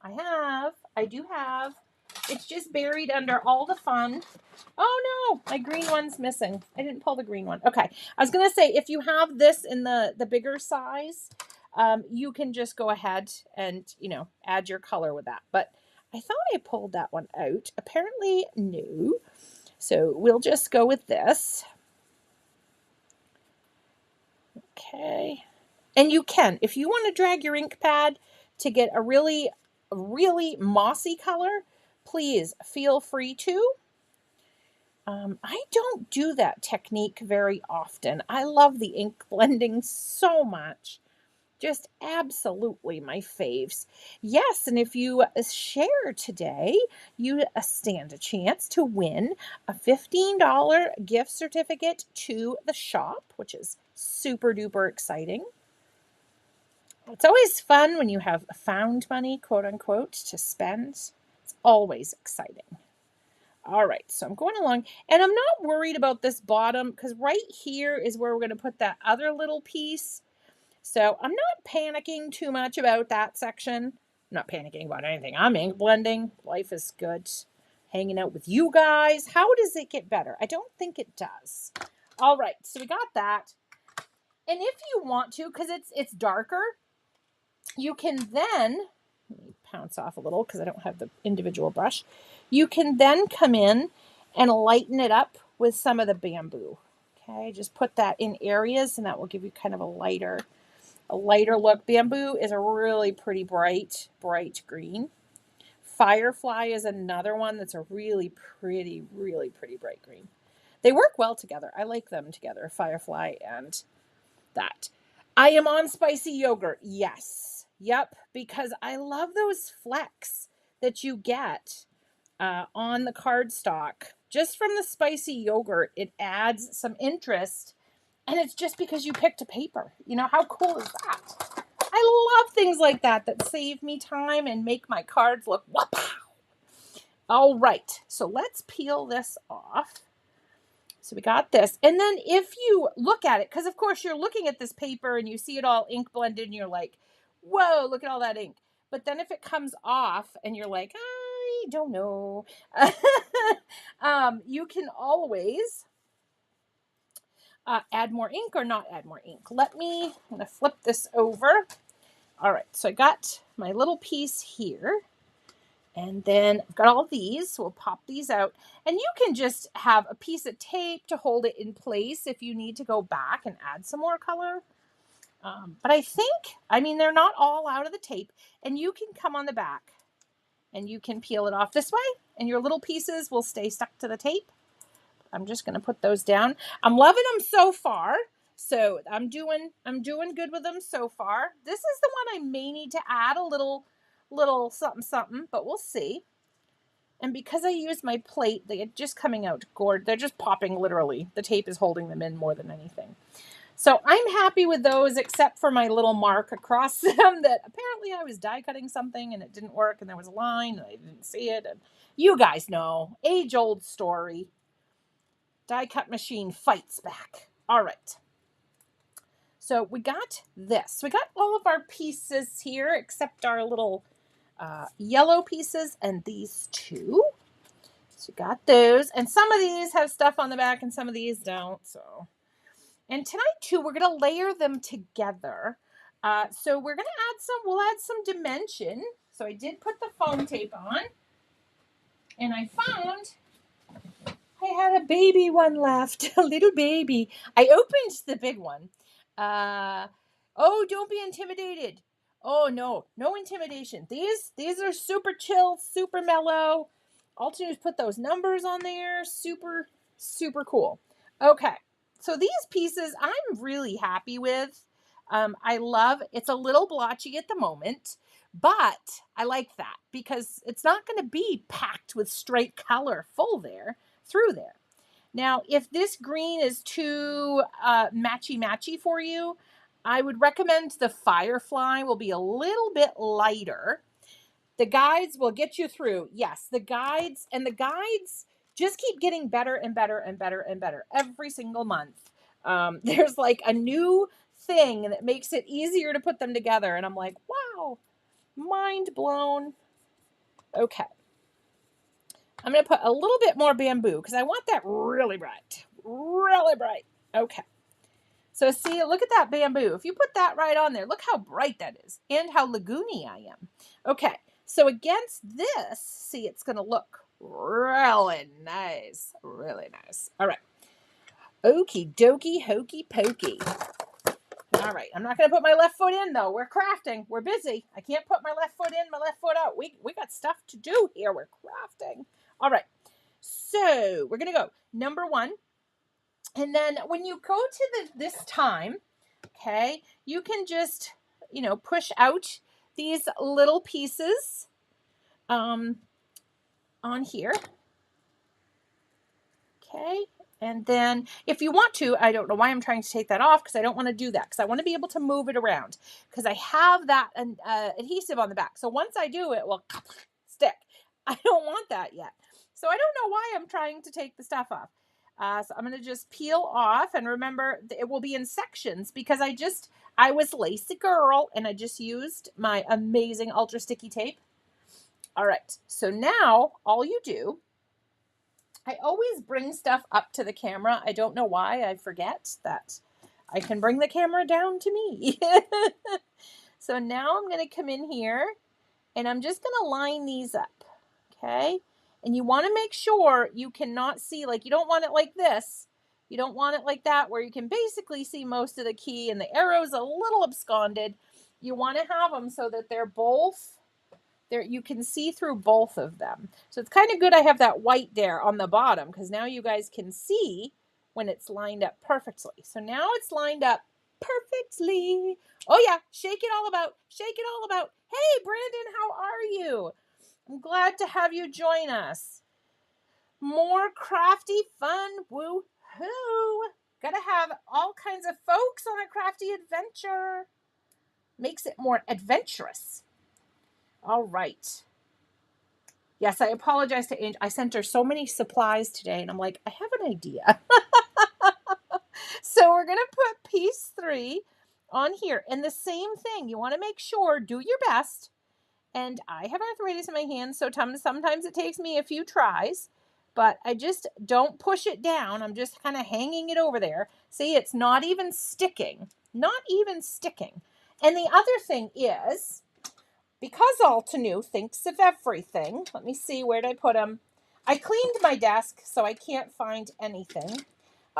I do have, it's just buried under all the fun. Oh no, my green one's missing. I didn't pull the green one. Okay. I was going to say, if you have this in the bigger size, you can just go ahead and, add your color with that. But I thought I pulled that one out. Apparently, no. So we'll just go with this. Okay. And you can, if you want to drag your ink pad to get a really mossy color, please feel free to. I don't do that technique very often. I love the ink blending so much. Just absolutely my faves. Yes, and if you share today, you stand a chance to win a $15 gift certificate to the shop, which is super duper exciting. It's always fun when you have found money, quote unquote, to spend. It's always exciting. All right, so I'm going along, and I'm not worried about this bottom because right here is where we're going to put that other little piece. So I'm not panicking too much about that section. I'm not panicking about anything. I'm ink blending. Life is good. Hanging out with you guys. How does it get better? I don't think it does. All right, so we got that. And if you want to, because it's darker, you can then, let me pounce off a little because I don't have the individual brush. You can then come in and lighten it up with some of the bamboo. Okay, just put that in areas and that will give you kind of a lighter look. Bamboo is a really pretty bright green. Firefly is another one that's a really pretty bright green. They work well together. I like them together, Firefly and that. I am on spicy yogurt. Yes. Yep. Because I love those flecks that you get on the cardstock. Just from the spicy yogurt, it adds some interest. And it's just because you picked a paper. You know, how cool is that? I love things like that save me time and make my cards look wow. All right. So let's peel this off. So we got this. And then if you look at it, because of course you're looking at this paper and you see it all ink blended and you're like, whoa, look at all that ink. But then if it comes off and you're like, I don't know, you can always add more ink or not add more ink. I'm going to flip this over. All right, so I got my little piece here. And then I've got all these. We'll pop these out. And you can just have a piece of tape to hold it in place if you need to go back and add some more color. But I mean, they're not all out of the tape. And you can come on the back and you can peel it off this way. And your little pieces will stay stuck to the tape. I'm just going to put those down. I'm loving them so far. So I'm doing good with them so far. This is the one I may need to add a little something, but we'll see. And because I used my plate, they're just coming out gourd. They're just popping literally. The tape is holding them in more than anything. So I'm happy with those, except for my little mark across them that apparently I was die cutting something and it didn't work and there was a line and I didn't see it. And you guys know, age-old story. Die cut machine fights back. All right. So we got this. We got all of our pieces here except our little yellow pieces and these two. So we got those. And some of these have stuff on the back and some of these don't. And tonight too, we're going to layer them together. So we're going to we'll add some dimension. So I did put the foam tape on. And I found I had a baby one left, a little baby. I opened the big one. Oh, don't be intimidated. Oh, no intimidation. These are super chill, super mellow. All to do is put those numbers on there. Super, super cool. Okay, so these pieces I'm really happy with. I love, it's a little blotchy at the moment, but I like that because it's not going to be packed with straight color through there. Now, if this green is too matchy for you, I would recommend the Firefly will be a little bit lighter. The guides will get you through. Yes, the guides just keep getting better and better and better and better every single month. There's like a new thing that makes it easier to put them together. And I'm like, wow, mind blown. Okay. I'm going to put a little bit more bamboo because I want that really bright. Really bright. Okay. So see, look at that bamboo. If you put that right on there, look how bright that is and how lagoony I am. Okay. So against this, see, it's going to look really nice. Really nice. All right. Okie dokie, hokey pokey. All right. I'm not going to put my left foot in, though. We're crafting. We're busy. I can't put my left foot in, my left foot out. We got stuff to do here. We're crafting. All right. So we're going to go number 1. And then when you go to this time, okay, you can just, push out these little pieces on here. Okay. And then if you want to, I don't know why I'm trying to take that off because I don't want to do that because I want to be able to move it around because I have that adhesive on the back. So once I do it, will stick. I don't want that yet. So I don't know why I'm trying to take the stuff off. So I'm going to just peel off, and remember it will be in sections because I was lazy girl and I just used my amazing ultra sticky tape. All right, so now all you do, I always bring stuff up to the camera. I don't know why, I forget that I can bring the camera down to me. So now I'm going to come in here and I'm just going to line these up. Okay. And you want to make sure you cannot see, like, you don't want it like this. You don't want it like that, where you can basically see most of the key and the arrow's a little absconded. You want to have them so that they're both there. You can see through both of them. So it's kind of good I have that white there on the bottom, because now you guys can see when it's lined up perfectly. So now it's lined up perfectly. Oh yeah, shake it all about. Shake it all about. Hey, Brandon, how are you? I'm glad to have you join us. More crafty fun, woo-hoo. Gotta have all kinds of folks on a crafty adventure. Makes it more adventurous. All right. Yes, I apologize to Angel. I sent her so many supplies today, and I'm like, I have an idea. So we're going to put piece 3 on here. And the same thing, you want to make sure, do your best. And I have arthritis in my hands, so sometimes it takes me a few tries. But I just don't push it down. I'm just kind of hanging it over there. See, it's not even sticking. Not even sticking. And the other thing is, because Altenew thinks of everything, let me see, where did I put them? I cleaned my desk, so I can't find anything.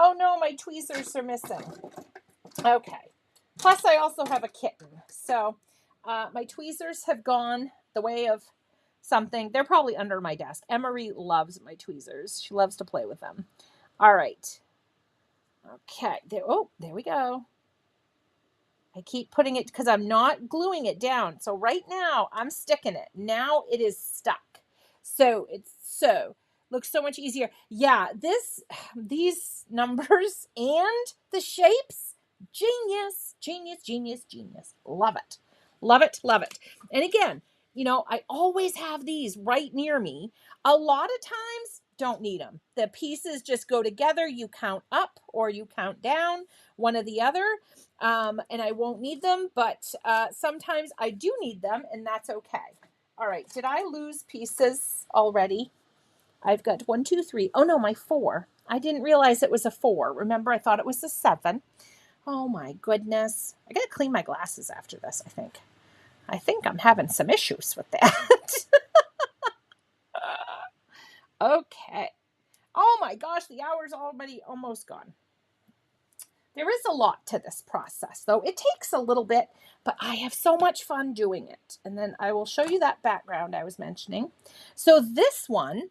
Oh no, my tweezers are missing. Okay. Plus, I also have a kitten. So my tweezers have gone the way of something. They're probably under my desk. Emery loves my tweezers. She loves to play with them. All right. Okay. There we go. I keep putting it because I'm not gluing it down. So right now I'm sticking it. Now it is stuck. So looks so much easier. Yeah, these numbers and the shapes, genius, genius, genius, genius. Love it. Love it, love it. And again, I always have these right near me. A lot of times don't need them. The pieces just go together. You count up or you count down, one or the other. And I won't need them, but sometimes I do need them, and that's okay. All right, did I lose pieces already? I've got 1, 2, 3. Oh no, my 4. I didn't realize it was a 4. Remember, I thought it was a 7. Oh my goodness. I gotta clean my glasses after this, I think. I think I'm having some issues with that. Okay. Oh my gosh, the hour's already almost gone. There is a lot to this process, though. It takes a little bit, but I have so much fun doing it. And then I will show you that background I was mentioning. So this one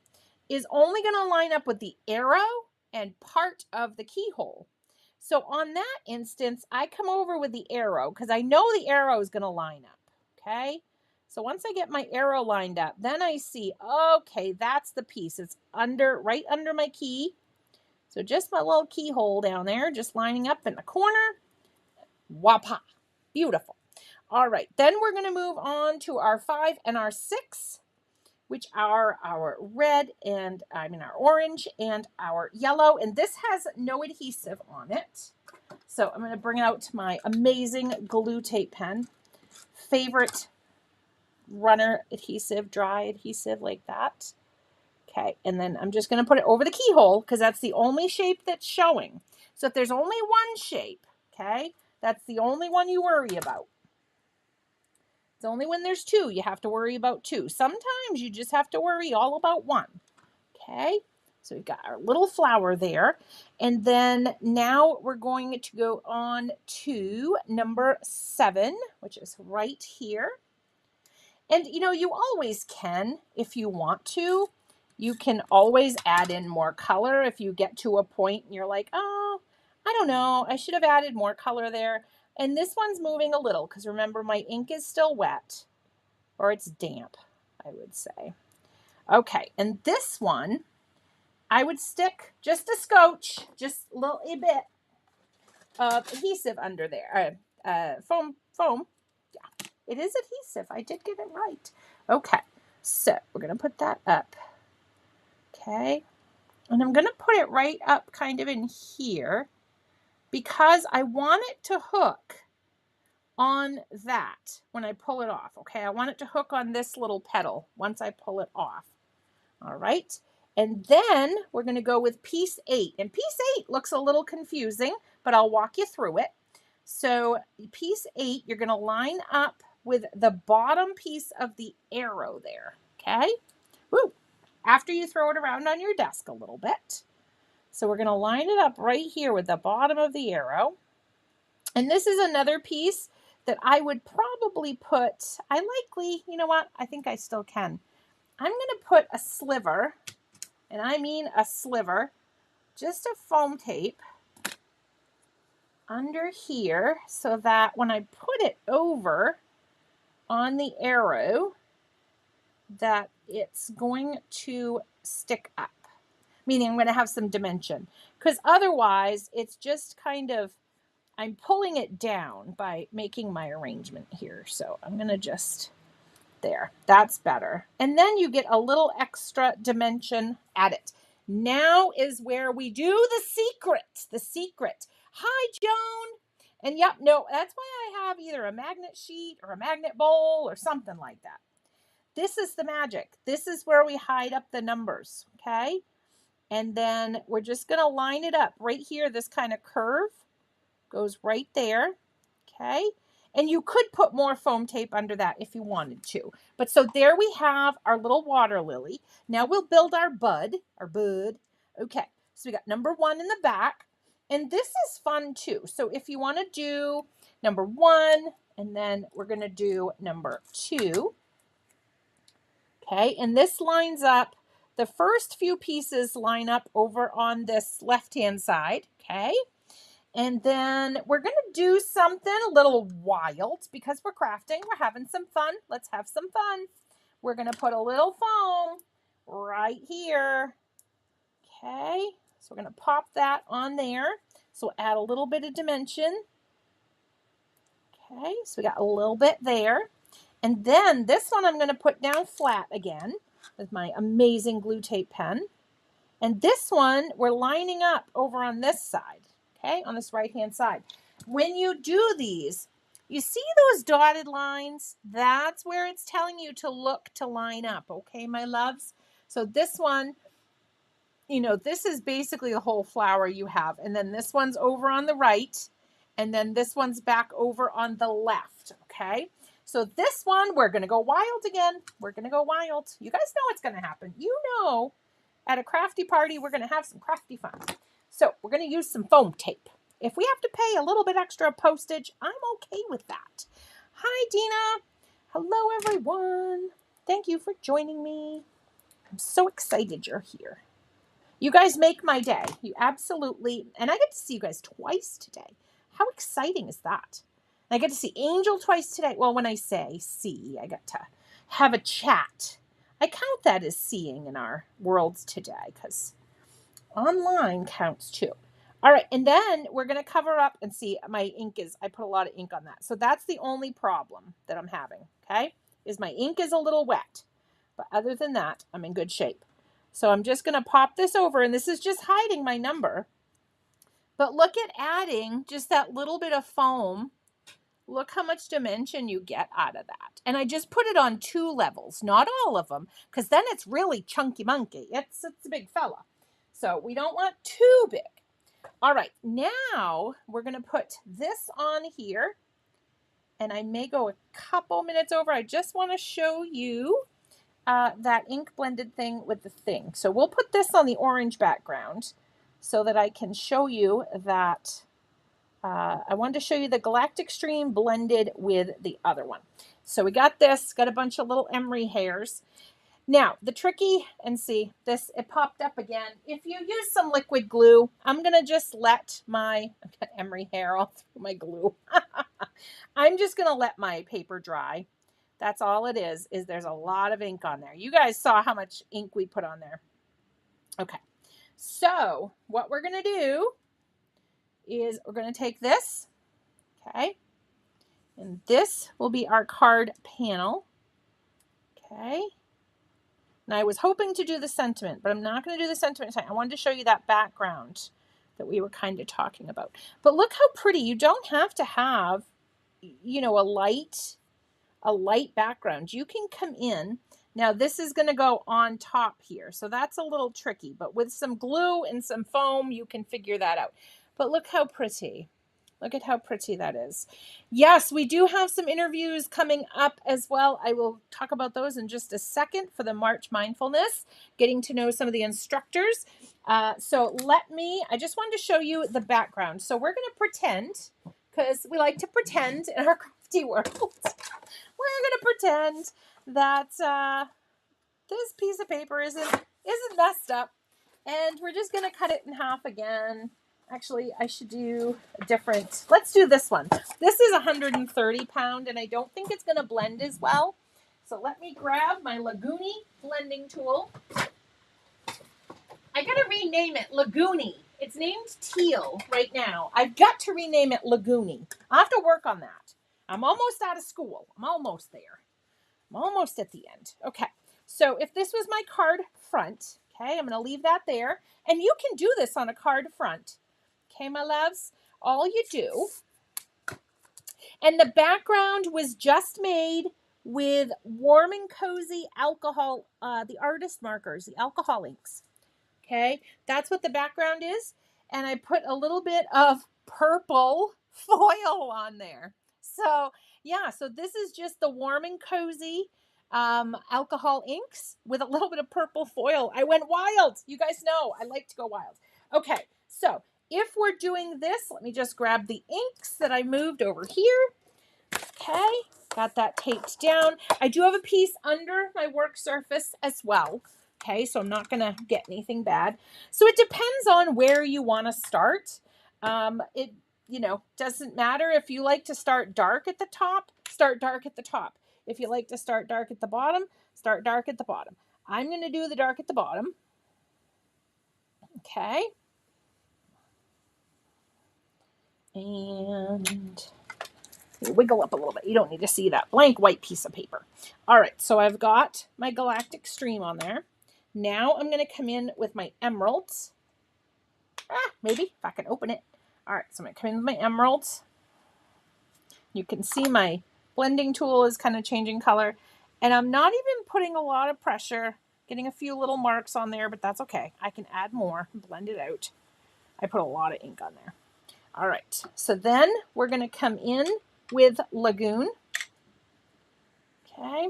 is only going to line up with the arrow and part of the keyhole. So on that instance, I come over with the arrow because I know the arrow is going to line up. Okay. So once I get my arrow lined up, then I see, okay, that's the piece. It's right under my key. So just my little keyhole down there, just lining up in the corner. Wapa. Beautiful. All right, then we're going to move on to our 5 and our 6, which are our red and, our orange and our yellow. And this has no adhesive on it. So I'm going to bring out my amazing glue tape pen. Favorite runner adhesive, dry adhesive like that. Okay, and then I'm just going to put it over the keyhole because that's the only shape that's showing. So if there's only one shape, okay, that's the only one you worry about. It's only when there's 2 you have to worry about 2. Sometimes you just have to worry all about 1. Okay, so we've got our little flower there. And then now we're going to go on to number 7, which is right here. And you always can, if you want to. You can always add in more color if you get to a point and you're like, oh, I don't know, I should have added more color there. And this one's moving a little because remember, my ink is still wet, or it's damp, I would say. Okay, and this one, I would stick just a scotch, just a little bit of adhesive under there. Foam. Yeah, it is adhesive. I did get it right. Okay, so we're going to put that up. Okay, And I'm going to put it right up kind of in here because I want it to hook on that when I pull it off. Okay, I want it to hook on this little petal once I pull it off. All right, and then we're going to go with piece 8. And piece 8 looks a little confusing, but I'll walk you through it. So piece 8, you're going to line up with the bottom piece of the arrow there. Okay, woo. After you throw it around on your desk a little bit. So we're going to line it up right here with the bottom of the arrow. And this is another piece that I would probably put, you know what, I think I still can. I'm going to put a sliver, and I mean a sliver, just of foam tape under here so that when I put it over on the arrow, that it's going to stick up, meaning I'm going to have some dimension. Because otherwise, it's just kind of, I'm pulling it down by making my arrangement here. So I'm going to just, there, that's better. And then you get a little extra dimension at it. Now is where we do the secret. Hi, Joan. And yep, no, that's why I have either a magnet sheet or a magnet bowl or something like that. This is the magic. This is where we hide up the numbers, okay? And then we're just going to line it up right here. This kind of curve goes right there, okay? And you could put more foam tape under that if you wanted to. But so there we have our little water lily. Now we'll build our bud. Okay, so we got number 1 in the back. And this is fun too. So if you want to do number 1, and then we're going to do number 2. Okay, and this lines up, the first few pieces line up over on this left-hand side, okay? And then we're going to do something a little wild because we're crafting. We're having some fun. Let's have some fun. We're going to put a little foam right here. Okay, so we're going to pop that on there. So we'll add a little bit of dimension. Okay, so we got a little bit there. And then this one I'm going to put down flat again with my amazing glue tape pen. And this one we're lining up over on this side. Okay, on this right-hand side. When you do these, you see those dotted lines? That's where it's telling you to look to line up, okay, my loves? So this one, you know, this is basically the whole flower you have. And then this one's over on the right. And then this one's back over on the left, okay? So this one, we're going to go wild again. We're going to go wild. You guys know what's going to happen. You know, at a crafty party, we're going to have some crafty fun. So we're going to use some foam tape. If we have to pay a little bit extra postage, I'm okay with that. Hi, Dina. Hello, everyone. Thank you for joining me. I'm so excited you're here. You guys make my day. You absolutely, and I get to see you guys twice today. How exciting is that? I get to see Angel twice today. Well, when I say see, I got to have a chat. I count that as seeing in our worlds today because online counts too. All right, and then we're going to cover up and see my ink is, I put a lot of ink on that. So that's the only problem that I'm having, okay, is my ink is a little wet. But other than that, I'm in good shape. So I'm just going to pop this over, and this is just hiding my number. But look at adding just that little bit of foam. Look how much dimension you get out of that. And I just put it on 2 levels, not all of them, because then it's really chunky monkey. It's a big fella. So we don't want too big. All right, now we're going to put this on here. And I may go a couple minutes over. I just want to show you that ink blended thing with the thing. So we'll put this on the orange background so that I can show you that I wanted to show you the Galactic Stream blended with the other one. So we got this, got a bunch of little emery hairs. Now, the tricky, and see, this, it popped up again. If you use some liquid glue, I'm going to just let my, I've got emery hair all through my glue. I'm just going to let my paper dry. That's all it is there's a lot of ink on there. You guys saw how much ink we put on there. Okay, so what we're going to do is we're going to take this, okay, and this will be our card panel, okay, And I was hoping to do the sentiment, but I'm not going to do the sentiment tonight. I wanted to show you that background that we were kind of talking about. But look how pretty. You don't have to have, you know, a light background. You can come in. Now this is going to go on top here. So that's a little tricky, but with some glue and some foam, you can figure that out. But look how pretty. Look at how pretty that is. Yes, we do have some interviews coming up as well. I will talk about those in just a second for the March Mindfulness, getting to know some of the instructors. I just wanted to show you the background. So we're going to pretend, because we like to pretend in our crafty world. We're going to pretend that this piece of paper isn't messed up. And we're just going to cut it in half again. Actually, I should do a different. Let's do this one. This is 130 pound, and I don't think it's going to blend as well. So let me grab my Lagoony blending tool. I got to rename it Lagoony. It's named Teal right now. I've got to rename it Lagoony. I'll have to work on that. I'm almost out of school. I'm almost there. I'm almost at the end. Okay. So if this was my card front, okay, I'm going to leave that there. And you can do this on a card front. Okay, my loves, all you do, and the background was just made with warm and cozy alcohol, the artist markers, the alcohol inks. Okay, that's what the background is. And I put a little bit of purple foil on there. So yeah, so this is just the warm and cozy alcohol inks with a little bit of purple foil. I went wild. You guys know I like to go wild. Okay, so if we're doing this, let me just grab the inks that I moved over here. Okay, got that taped down. I do have a piece under my work surface as well. Okay, so I'm not going to get anything bad. So it depends on where you want to start. It, doesn't matter if you like to start dark at the top, start dark at the top. If you like to start dark at the bottom, start dark at the bottom. I'm going to do the dark at the bottom. Okay. And wiggle up a little bit. You don't need to see that blank white piece of paper. All right, so I've got my galactic stream on there. Now I'm going to come in with my emeralds. Maybe if I can open it. All right, so I'm going to come in with my emeralds. You can see my blending tool is kind of changing color. And I'm not even putting a lot of pressure, getting a few little marks on there, but that's okay. I can add more and blend it out. I put a lot of ink on there. All right, so then we're going to come in with Lagoon. Okay.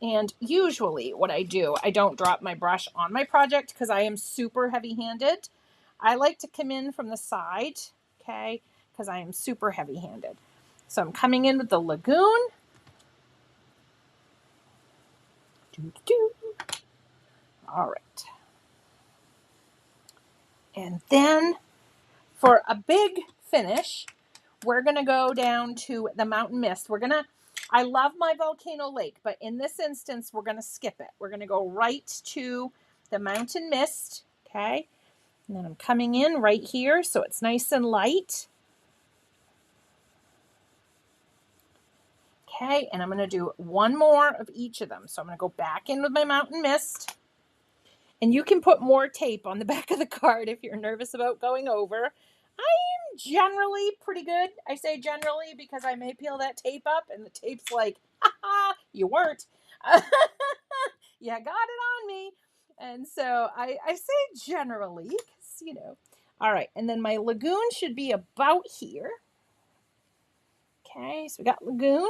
And usually what I do, I don't drop my brush on my project because I am super heavy-handed. I like to come in from the side, okay, because I am super heavy-handed. So I'm coming in with the Lagoon. All right. And then for a big finish, we're going to go down to the Mountain Mist. I love my Volcano Lake, but in this instance, we're going to skip it. We're going to go right to the Mountain Mist, okay? And then I'm coming in right here, so it's nice and light. Okay, and I'm going to do one more of each of them. So I'm going to go back in with my Mountain Mist. And you can put more tape on the back of the card if you're nervous about going over. I am generally pretty good. I say generally because I may peel that tape up and the tape's like, ha, you weren't. You got it on me. And so I say generally because, All right, and then my Lagoon should be about here. Okay, so we got Lagoon.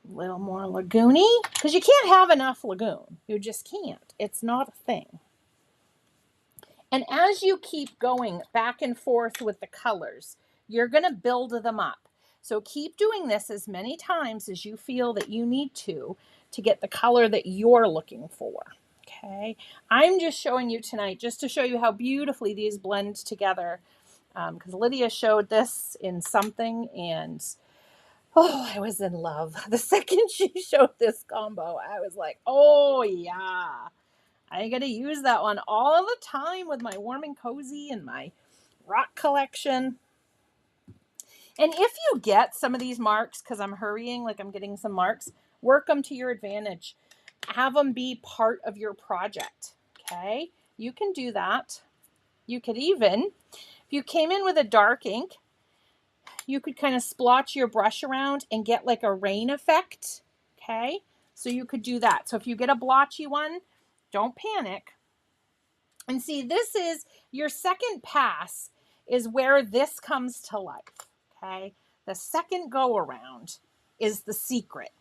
A little more Lagoony, because you can't have enough Lagoon. You just can't. It's not a thing. And as you keep going back and forth with the colors, you're going to build them up. So keep doing this as many times as you feel that you need to get the color that you're looking for. Okay. I'm just showing you tonight just to show you how beautifully these blend together. Because Lydia showed this in something and oh, I was in love. The second she showed this combo, I was like, oh yeah. I got to use that one all the time with my warm and cozy and my rock collection. And if you get some of these marks, because I'm hurrying, like I'm getting some marks, Work them to your advantage. Have them be part of your project. Okay, you can do that. You could even, if you came in with a dark ink, you could kind of splotch your brush around and get like a rain effect. Okay, so you could do that. So if you get a blotchy one, don't panic. And see, this is your second pass is where this comes to life. Okay, the second go around is the secret.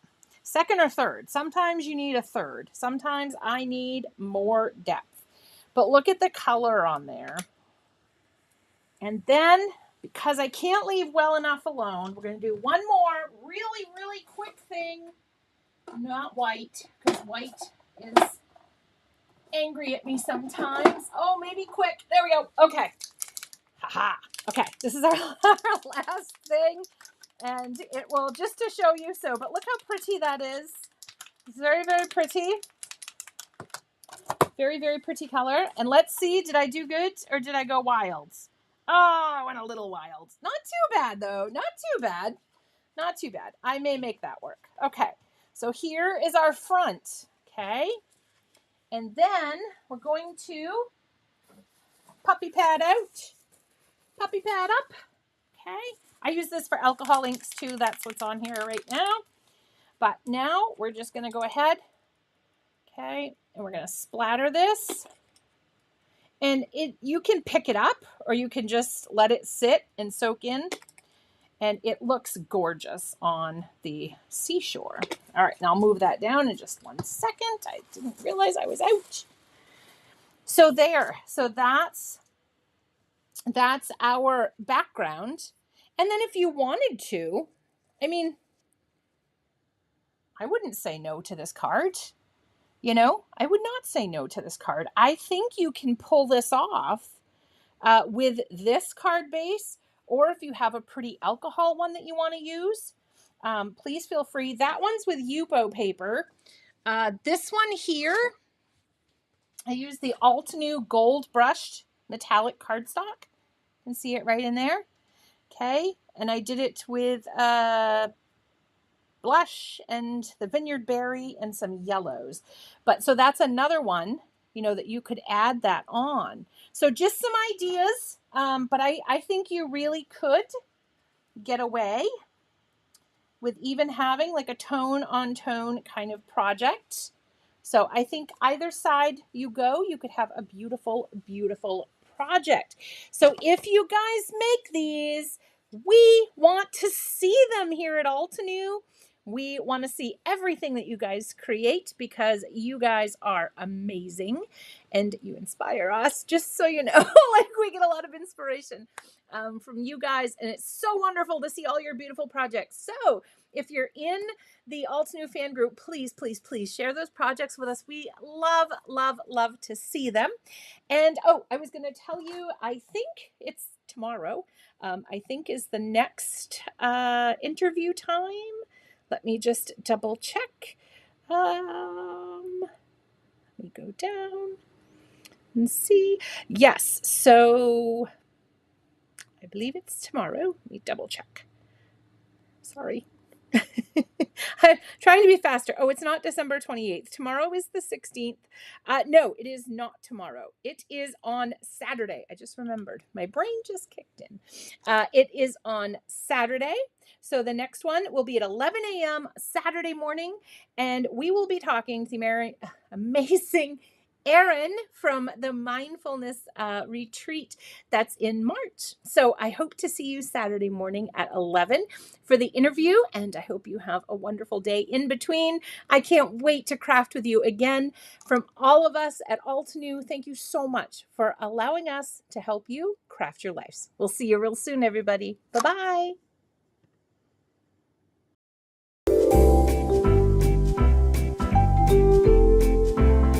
Second or third. Sometimes you need a third. Sometimes I need more depth. But look at the color on there. And then, because I can't leave well enough alone, we're going to do one more really, really quick thing. Not white, because white is angry at me sometimes. Oh, maybe quick. There we go. Okay. Haha. Okay, this is our last thing. And it will, just to show you so, but look how pretty that is. It's very, very pretty. Very, very pretty color. And let's see, did I do good or did I go wild? Oh, I went a little wild. Not too bad though. Not too bad. Not too bad. I may make that work. Okay. So here is our front. Okay. And then we're going to puppy pad out. Puppy pad up. Okay. I use this for alcohol inks too. That's what's on here right now. But now we're just going to go ahead. Okay. And we're going to splatter this. And you can pick it up or you can just let it sit and soak in. And it looks gorgeous on the seashore. All right, now I'll move that down in just 1 second. I didn't realize I was out. So there. So that's our background. And then if you wanted to, I mean, I wouldn't say no to this card. You know, I would not say no to this card. I think you can pull this off with this card base, or if you have a pretty alcohol one that you want to use, please feel free. That one's with Yupo paper. This one here, I use the Altenew gold brushed metallic cardstock. You can see it right in there. Okay, and I did it with blush and the Vineyard Berry and some yellows. But so that's another one, you know, that you could add that on. So just some ideas, but I think you really could get away with even having like a tone on tone kind of project. So I think either side you go, you could have a beautiful, beautiful project. So if you guys make these, we want to see them here at Altenew. We want to see everything that you guys create because you guys are amazing and you inspire us, just so you know. Like, we get a lot of inspiration from you guys, and it's so wonderful to see all your beautiful projects. So if you're in the Altenew fan group, please, please, please share those projects with us. We love, love, love to see them. And oh, I was going to tell you, I think it's tomorrow, I think is the next interview time. Let me just double check. Let me go down and see. Yes, so I believe it's tomorrow. Let me double check. Sorry. I'm trying to be faster. Oh, it's not December 28th. Tomorrow is the 16th. No, it is not tomorrow. It is on Saturday. I just remembered. My brain just kicked in. It is on Saturday. So the next one will be at 11 a.m. Saturday morning, and we will be talking to the amazing Erin from the mindfulness retreat that's in March. So I hope to see you Saturday morning at 11 for the interview, and I hope you have a wonderful day in between. I can't wait to craft with you again. From all of us at Altenew, thank you so much for allowing us to help you craft your lives. We'll see you real soon, everybody. Bye-bye.